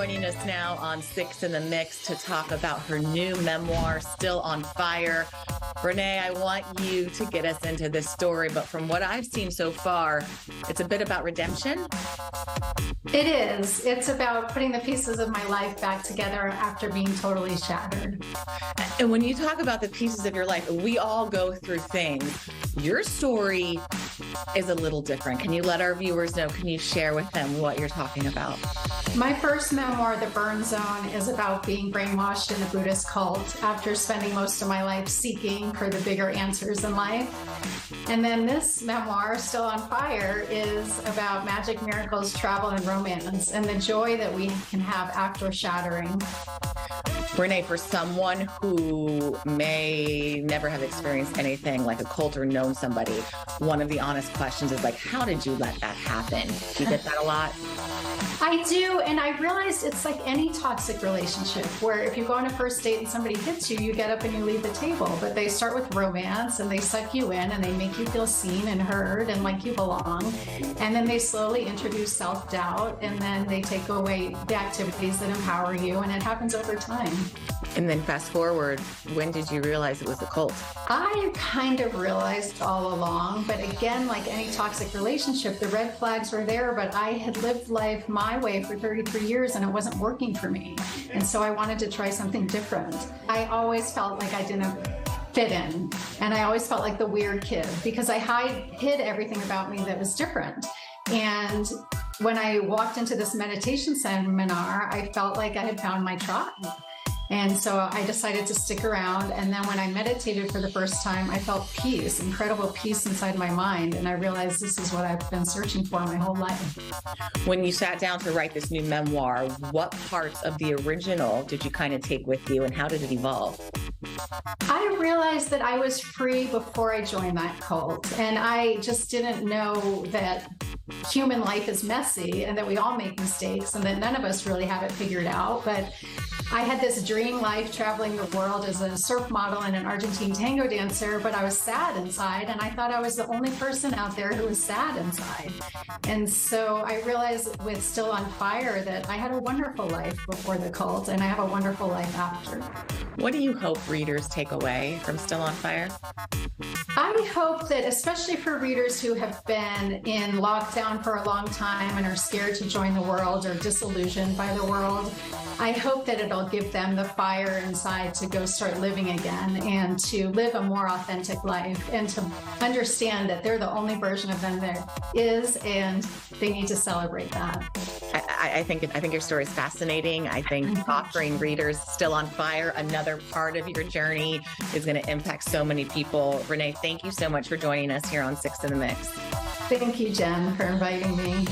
joining us now on Six in the Mix to talk about her new memoir, Still on Fire. Renee, I want you to get us into this story, but from what I've seen so far, it's a bit about redemption. It is. It's about putting the pieces of my life back together after being totally shattered. And when you talk about the pieces of your life, we all go through things. Your story is a little different. Can you let our viewers know? Can you share with them what you're talking about? My first memoir, The Burn Zone, is about being brainwashed in a Buddhist cult after spending most of my life seeking for the bigger answers in life. And then this memoir, Still on Fire, is about magic, miracles, travel, and romance, and the joy that we can have after shattering. Renee, for someone who may never have experienced anything like a cult or known somebody, one of the honest questions is like, how did you let that happen? Do you get that a lot? I do, and I realized it's like any toxic relationship where if you go on a first date and somebody hits you, you get up and you leave the table. But they start with romance and they suck you in and they make you feel seen and heard and like you belong. And then they slowly introduce self-doubt, and then they take away the activities that empower you, and it happens over time. And then fast forward, when did you realize it was a cult? I kind of realized all along, but again, like any toxic relationship, the red flags were there, but I had lived life my way for 33 years and it wasn't working for me. And so I wanted to try something different. I always felt like I didn't fit in, and I always felt like the weird kid because I hid everything about me that was different. And when I walked into this meditation seminar, I felt like I had found my tribe. And so I decided to stick around. And then when I meditated for the first time, I felt peace, incredible peace inside my mind. And I realized this is what I've been searching for my whole life. When you sat down to write this new memoir, what parts of the original did you kind of take with you, and how did it evolve? I realized that I was free before I joined that cult. And I just didn't know that human life is messy and that we all make mistakes and that none of us really have it figured out. But I had this dream life traveling the world as a surf model and an Argentine tango dancer, but I was sad inside, and I thought I was the only person out there who was sad inside. And so I realized with Still on Fire that I had a wonderful life before the cult, and I have a wonderful life after. What do you hope readers take away from Still on Fire? I hope that, especially for readers who have been in lockdown for a long time and are scared to join the world or disillusioned by the world, I hope that it'll give them the fire inside to go start living again and to live a more authentic life and to understand that they're the only version of them there is, and they need to celebrate that. I think your story is fascinating. I think offering readers Still on Fire, another part of your journey, is going to impact so many people. Renee, thank you so much for joining us here on Six in the Mix. Thank you, Jen, for inviting me.